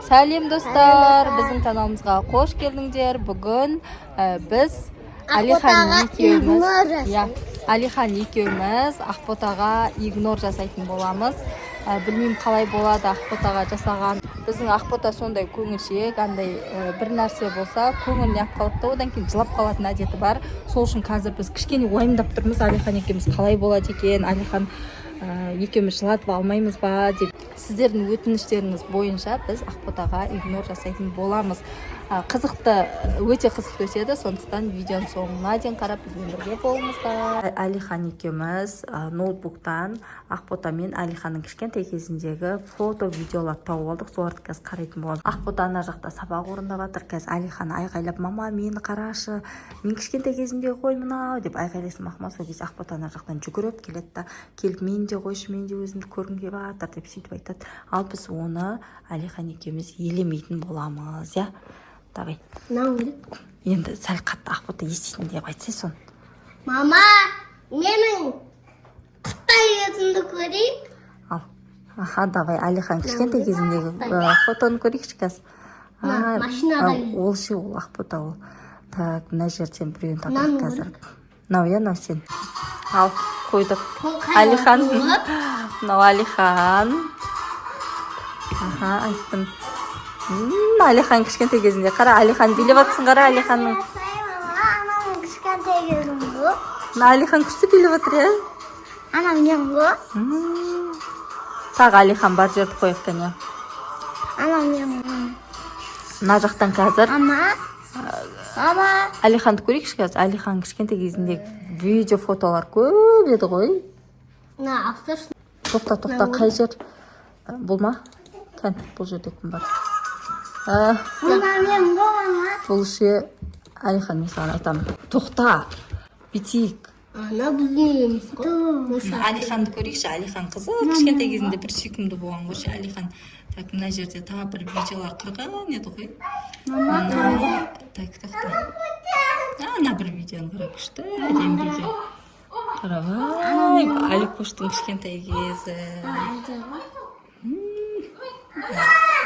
Сәлем достар, біздің каналымызға қош келдіңдер. Бүгін біз Алихан екеуміз Ақботаға игнор жасайтын боламыз. Білмеймін қалай болады Ақботаға жасаған. Біздің Ақбота сондай көңілшек, андай бір нәрсе болса көңіліне ап қалыпты, одан кейін жылап қалатын әдеті бар. Сол үшін қазір біз кішкене уайымдап тұрмыз, Алихан екеуміз қалай болады екен, Алихан екеуміз жылатып алмаймыз ба деп. Сіздердің өтініштеріңіз бойынша біз Ақботаға игнор жасайтын боламыз. Қызықты, өте қызықты өтеді, сондықтан видеоның соңына дейін қарап бізбен бірге болыңыздар. Алихан екеуміз ноутбуктан Ақбота мен Алиханның кішкентай кезіндегі фото видеоларды тауып алдық, соларды қазір қарайтын боламыз. Ақбота ана жақта сабақ орындап жатыр, қазір Алихан айғайлап, мама мені қарашы, мен кішкентай кезімдегі ғой мынау деп айғайласын мақма. Сол кезде Ақбота ана жақтан жүгіріп келеді да, келіп мен де қойшы, мен де өзімді көргім келіп жатыр деп сөйтіп айтады. Ал біз оны Алихан екеуміз елемейтін боламыз, я. Давай. Енді сәл қатты Ақбота еститін деп айтсай соны. Мама, менің Қытай өзімді көрейік. Ал. Аха, давай. Алихан кішкентай кезіндегі фотоны көрейікші қазір. Машинаға. Ол ше, ол Ақбота ол. Так, мына жерден біреуін тапайық қазір. Мынау я, мынау сен. Ал, қойдық. Алихан. Мынау Алихан. Аха, айттым. Алихан кішкентай кезінде. Қара, Алихан билеп атсың, қара Алиханның. Анам кішкентай кезім бұл. Алихан күшті билеп атыр, я? Анам мен бұл. Тағы Алихан бар жерді қойып кәне. Анам мен бұл. Мына жақтан қазір. Мама. Алиханды көрейікші қазір. Алихан кішкентай кезінде видео фотолар көп еді ғой. Тоқта, қай жер? Бұл ма? Кән, бұл жерде кім бар? Бұл ше, Алихан, мен саған айтамын. Тоқта, битик. Ана біздің еміз ғой. Алиханды көрейікші, Алихан қызы кішкентай кезінде бір сүйкімді болған ғой. Алихан, так, мына жерде тағы бір видеолар қырған еді ғой. Так, тоқта. Ана бір видеоны қара күшті, әдем видео. Қарабай, Аликоштың кішкентай кезі.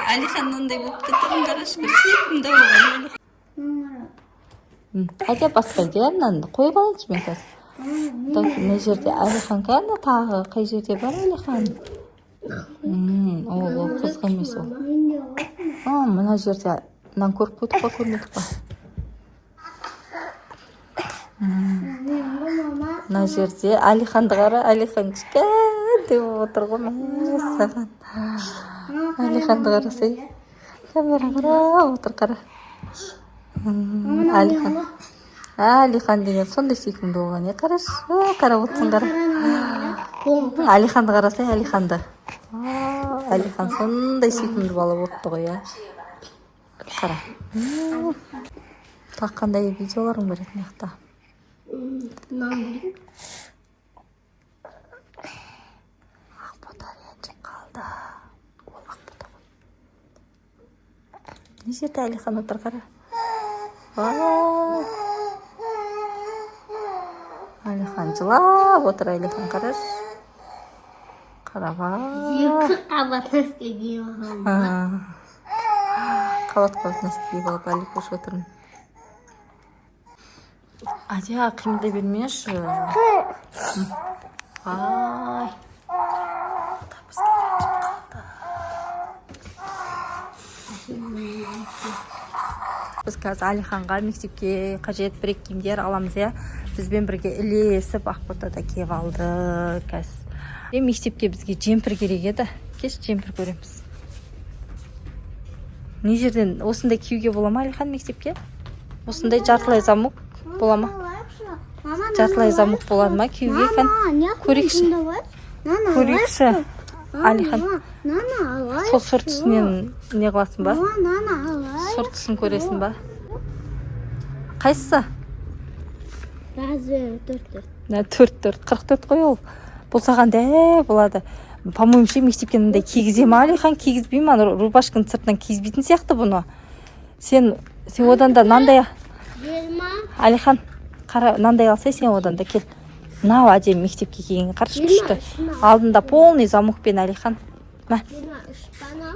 Алихан ондай болып кетірін қарашы, бір сүйкімді болған. Әде басқа жерінен қойып алайыншы мен қазір. Мына жерде Алихан кәні тағы қай жерде бар Алихан? Ол қызға емес ол. Мына жерде мынаны көріп қойдық па, көрмедік па? Мына жерде Алиханды қара, Алихан кішкентай болып отыр ғой, мәссаған. Алиханды қарасай, камера қарап отыр, қара. Алихан деген сондай сүйкімді болған, қарашы, қарап отырсың, қара. Алиханды қарасай, Алиханды. Алихан сондай сүйкімді бала болыпты ғой, қара. Тақ қандай видеоларың бар етін яқта? Ақбота ренжіп қалды. Ол Ақбота ғой. Не жерде Алихан отыр, қара? Алихан жылап отыр, Алихан қараш. Қарабай. Екі қабат нәскеге оған. Қабат нәскеге болып Аликош отырмын. Адия, қимылдай бермеші. Ай. Бізге ренжіп қалды. Біз қазір Алиханға мектепке қажет бір киімдер аламыз, я. Бізбен бірге ілесіп Ақботада киіп алды қазір. Мектепке бізге джемпер керек еді. Кеш джемпер көреміз. Не жерден осындай киюге бола ма Алихан мектепке? Осындай жартылай замок бола ма? Жартылай замок болады ма киюге екен? Көрейікші. Көрейікші. Алихан. Сол сұртысынан не қыласың ба? Сұртысын көресің ба? Қайсысы? 4-4. 44 қой ол. Бұл саған дәй болады. По-моему, мектепке мындай кигізе ма Алихан? Кигізбей ма? Рубашканың сыртынан кигізбейтін сияқты бұны. Сен одан да нандай... Алихан, қара, нандай алсай сен одан да кел. Мынау әдем мектепке киген қаршы күшті. Алдында полный замокпен Алихан. Мә.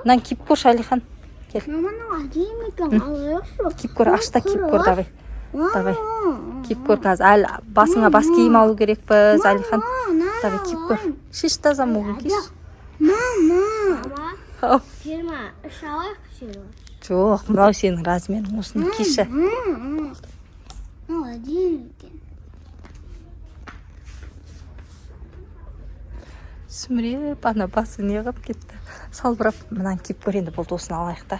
Мынаны киіп көрші Алихан. Кел. Маманың әдемі екен, алайықшы. Киіп көр, ашта киіп көр, давай. Давай. Киіп көр қазір. Басыңа бас киім алу керекпіз, Алихан. Давай, киіп көр. Шеш таза мұғын кеш. Мама. Ау. 23 алайық, 20. Жоқ, мынау сенің размерің, осыны кеші. Мынау әдемі екен. Сүміреп, ана басы неғып кетті. Салбырап, мынан киіп көр, енді болды, осыны алайық та.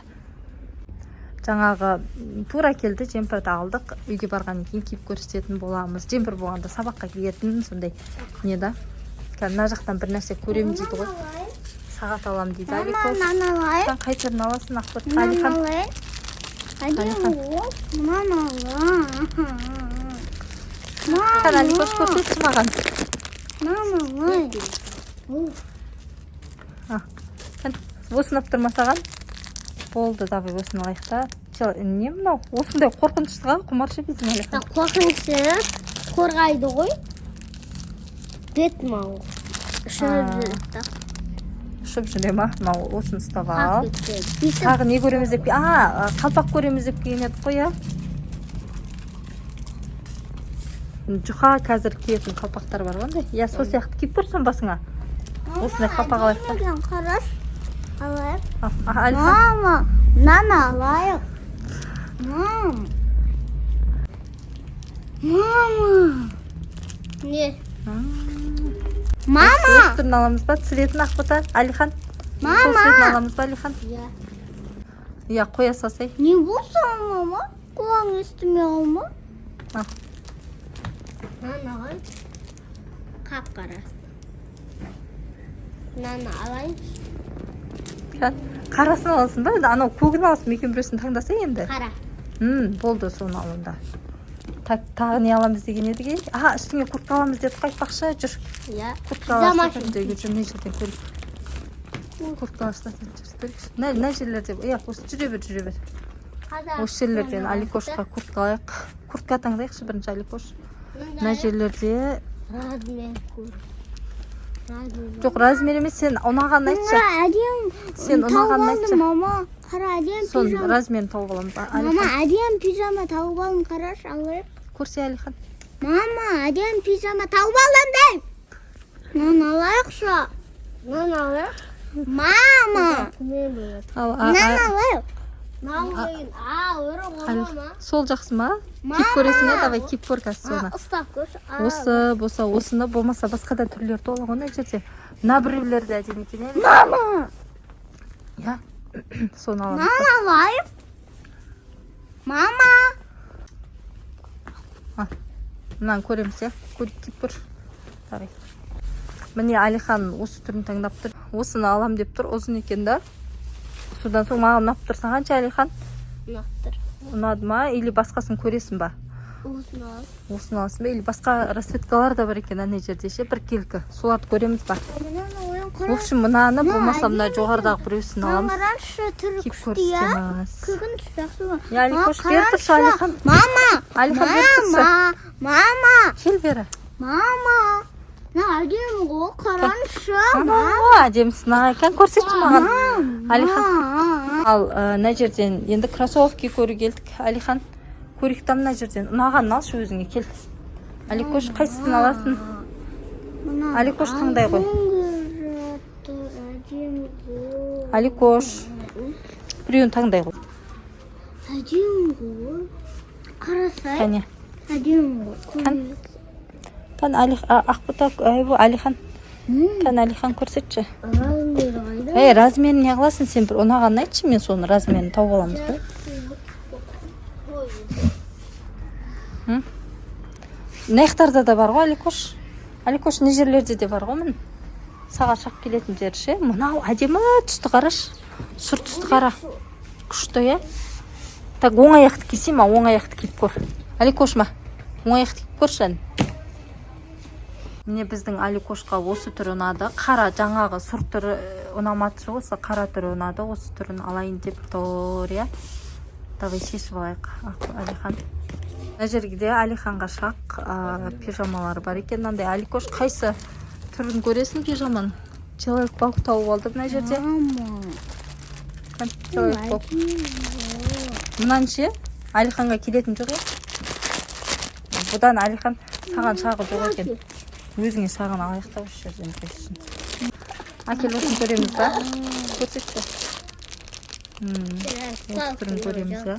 Жаңағы тура келді, жемпірді алдық. Үйге барғаннан кейін киіп көрсететін боламыз. Жемпір болғанда сабаққа киетін, сондай не да. Мына жақтан бір нәрсе көремін дейді ғой. Сағат алам дейді. Аликош. Сен қайтырын аласың, Ақбот. Алихан. Қан Аликош көрсетші маған. Осынап тұрма саған. Болды, давай осыны алайық та. Не мынау? Осындай қорқынышыға құмаршы біздің Алихан. Қорқынышы қорғайды ғой. Бет мау. Үшініп жүрді. Ұшып жүре ма? Мынау осын ұстап ал. Тағы не көреміз деп? Қалпақ көреміз деп кейін еді қой, Жұқа қазір киетін қалпақтар бар ғой. Сол сияқты киіп көрсін басыңа. Осындай қалпақ алайық та. Қараш. Алайық. Алихан. Мама, нана алайық. Мама. Не? Мама. Өстірін аламыз ба? Цветін Ақбота? Алихан. Мама. Сол цветін аламыз ба, Алихан? Иә, қоя салсай. Не болса, мама? Құлаң естімей алма? Нанаған қап-қарас. Нана алайын. Қарасын аласың ба? Анау көгін аласың, мекен біреусін таңдаса енді. Қара. Болды, соны алында. Тағы не аламыз деген едіге? Үстіңе куртка аламыз деді қайтпақшы, жүр. Куртка аласың деге жүр, не жерден көріп. Куртка аласың жүр. Нә жерлерде, осы жүре бер. Осы жерлерден Аликошқа куртка алайық. Куртка таңдайықшы бірінші Аликош. Нә жерлерде... Размер көр. Жоқ, размер емес, сен ұнаған айтшы. Сен ұнаған айтшы. Мама, қара әдем Сон пижама. размерін тауып аламын ба? Мама, әдем пижама тауып алын, қараш, алайық. Көрсе Алихан. Мама, әдем пижама тауып алын дей. Нан алайықшы. Нан алайық. Мама. Нан алайық. Сол жақсы ма? Киіп көресің ә? Давай киіп көр қазір соны. Ұстап көрші. Осы, болса, осыны болмаса басқа да түрлер толы ғой жерде. Мына біреулерді әдемі екен әлі. Мама. Я, соны аламыз. Нан алайық. Мама. Мынаны көреміз, ә? Киіп көр. Давай. Міне Алихан осы түрін таңдап тұр. Осыны алам деп тұр, ұзын екен да. Содан соң маған ұнап тұрса қанша Алихан? Ұнап тұр. Ұнады ма? Или басқасын көресің ба? Осыны алып. Осыны аласың ба? Или басқа расцветкалар да бар екен әне жерде ше, бір келкі. Соларды көреміз ба? В общем, мынаны болмаса мына жоғарыдағы біреусін аламыз. Қарашы түрі Киіп күшті, я? көрсетеміз. Күгін жақсы ба? Аликош, бер тұршы Алихан. Мама. Алихан бер тұршы. Мама. Кел бері. Мама. Әдемі ғой, қарашы. Әдемісін екен, көрсетші маған. Алихан. Ал мына жерден енді кроссовки көру келдік. Алихан, көрейік та мына жерден. Ұнағанын алшы өзіңе, кел. Аликош, қайсысын аласың? Аликош таңдай ғой. Аликош, біреуін таңдай ғой. Әдемі ғой. Қарасай. Кәне. Әдемі ғой. Кән Ақбота, Алихан. Кән Алихан көрсетші. Размері қайда? Размерін не қыласың сен бір ұнағанын айтшы, мен соны размерін тауып аламыз ба? Наяқтарда да бар ғой Аликош. Аликош не жерлерде де бар ғой мін. Саға шақ келетін жер ше. Мынау әдемі түсті қараш. Сұр түсті қара. Күшті, е? Так, оң аяқты кисе ма? Оң аяқты киіп көр. Аликош ма? Оң аяқты киіп көрші. Міне біздің Аликошқа осы түрі ұнады. Қара жаңағы сұр түрі ұнамады, осы қара түрі ұнады. Осы түрін алайын деп тұр, я. Давай шешіп алайық, Алихан. Мына жерде Алиханға шақ пижамалар бар екен. Мынандай Аликош қайсы түрін көресің пижаманың? Человек-паук тауып алды мына жерде. Мама. человек болып. Мынаны ше Алиханға келетін жоқ е. Бұдан Алихан саған шағы жоқ екен. Өзіңе шағын алайық та осы жерден қойсын. Әкел осын көреміз ба? Көрсетші. Осы түрін көреміз ба?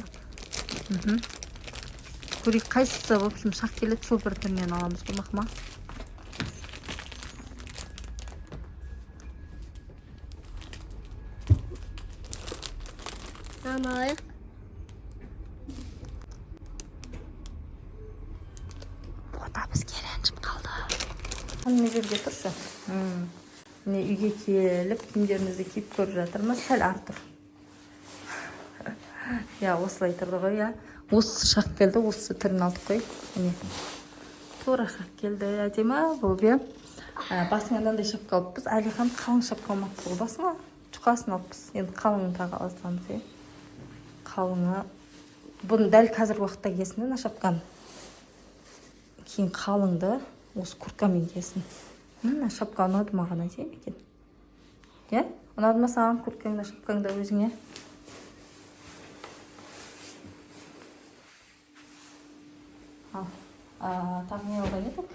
Көрейік қайсысы, в общем, шақ келеді, сол бір түрінен аламыз қоймақ ма? Алайық. Бота бізге ренжіп қалды. Мына жерге тұршы. Міне үйге келіп, киімдерімізді киіп көріп жатырмыз. Сәл артыр. Я, осылай тұрды ғой, я. Осы шақ келді, осы түрін алдық қой. Міне. Тура шақ келді, әдемі болып, я. Басыңа мынандай шапка алыппыз. Алихан қалың шапка алмақ болды. Басыңа жұқасын алыппыз. Енді қалыңын тағы алсамыз, я. Қалыңы. Бұны дәл қазір уақытта кесін, мына шапканы. Кейін қалыңды осы курткамен кесін. Мына шапка ұнады маған, айтайын екен. Я? Ұнады ма саған курткаңда, шапкаңда өзіңе? Тағы не алған едік?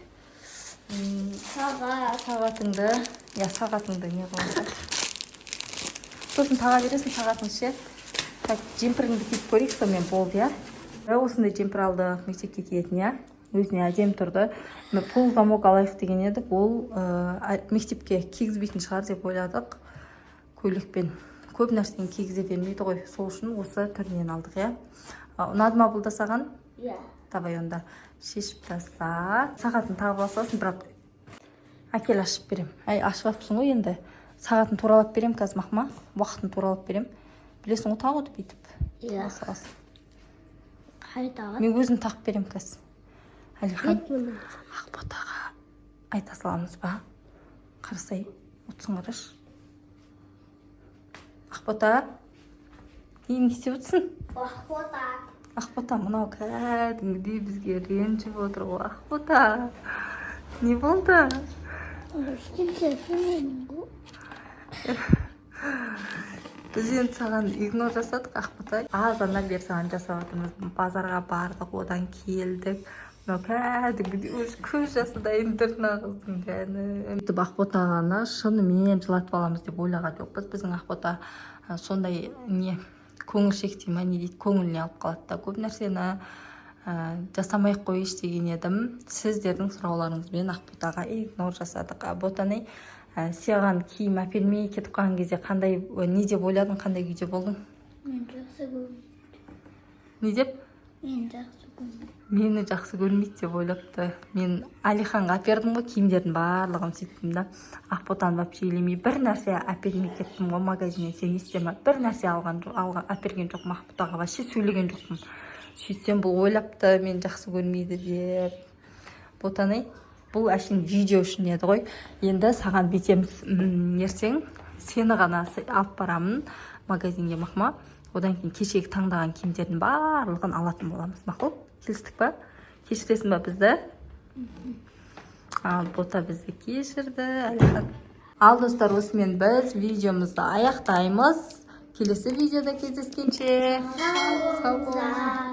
Сағатыңды, я сағатыңды не қылды? Сосын таға бересің сағатың ше. Так, джемпіріңді киіп көрейік, сонымен болды, я. Осындай джемпір алды мектепке киетін, я. Өзіне әдем тұрды. Пол замок алайық деген едік, ол мектепке кигізбейтін шығар деп ойладық. Көйлекпен көп нәрсені кигізе бермейді ғой. Сол үшін осы түрінен алдық, я. Ұнады ма бұл да саған? Иә. Давай онда шешіп таста. Сағатын тағып алсасын, бірақ әкел ашып берем. Ашып апсың ғой енді. Сағатын туралап берем қазір мақма. Уақытын туралап берем. Білесің ғой тағуды бүйтіп. Иә. Қай тағып? Мен өзім тағып берем қазір. Алихан, Мұны. Ақботаға айта саламыз ба? Қарасай, отсын қараш. Ақбота, не істеп отырсың? Ақбота, мынау кәдімгідей бізге ренжіп отыр ғой. Ақбота, не болды? Біз енді саған игнор жасадық, Ақбота. Азаннан бері саған жасап жатырмыз. Базарға бардық, одан келдік. Мынау кәдімгідей өз көз жасы дайын тұрна қыздың жәні. Ақботаны шынымен жылатып аламыз деп ойлаған жоқпыз. Біздің Ақбота сондай не көңілшек ма не дейді, көңіліне алып қалады да. Көп нәрсені жасамай қойыш деген едім. Сіздердің сұрауларыңызбен Ақботаға игнор жасадық. Ақботаны саған киім әпермей кетіп қалған кезде қандай, не деп ойладың, қандай күйде болдың? Мен жақсы көрмейді. Не деп? Мен жақсы көрмейді. Мені жақсы көрмейді деп ойлапты. Мен Алиханға әпердім ғой, киімдердің барлығын сөйттім да. Ақботаны вообще елемей бір нәрсе әпермей кеттім ғой магазиннен. Сен естеме, бір нәрсе әперген жоқпын Ақботаға, вообще сөйлеген жоқпын. Сөйтсем бұл ойлапты, мен жақсы көрмейді деп. Ботаны бұл әшейін видео үшін еді ғой. Енді саған бетеміз нерсең, сені ғана алып барамын магазинге мақма. Одан кейін кешегі таңдаған киімдердің барлығын алатын боламыз. Мақұл? Келістік па? Кешіресің ба бізді? Бота бізді кешірді. Ал достар, осымен біз видеомызды аяқтаймыз. Келесі видеода кездескенше. Сау болыңыздар.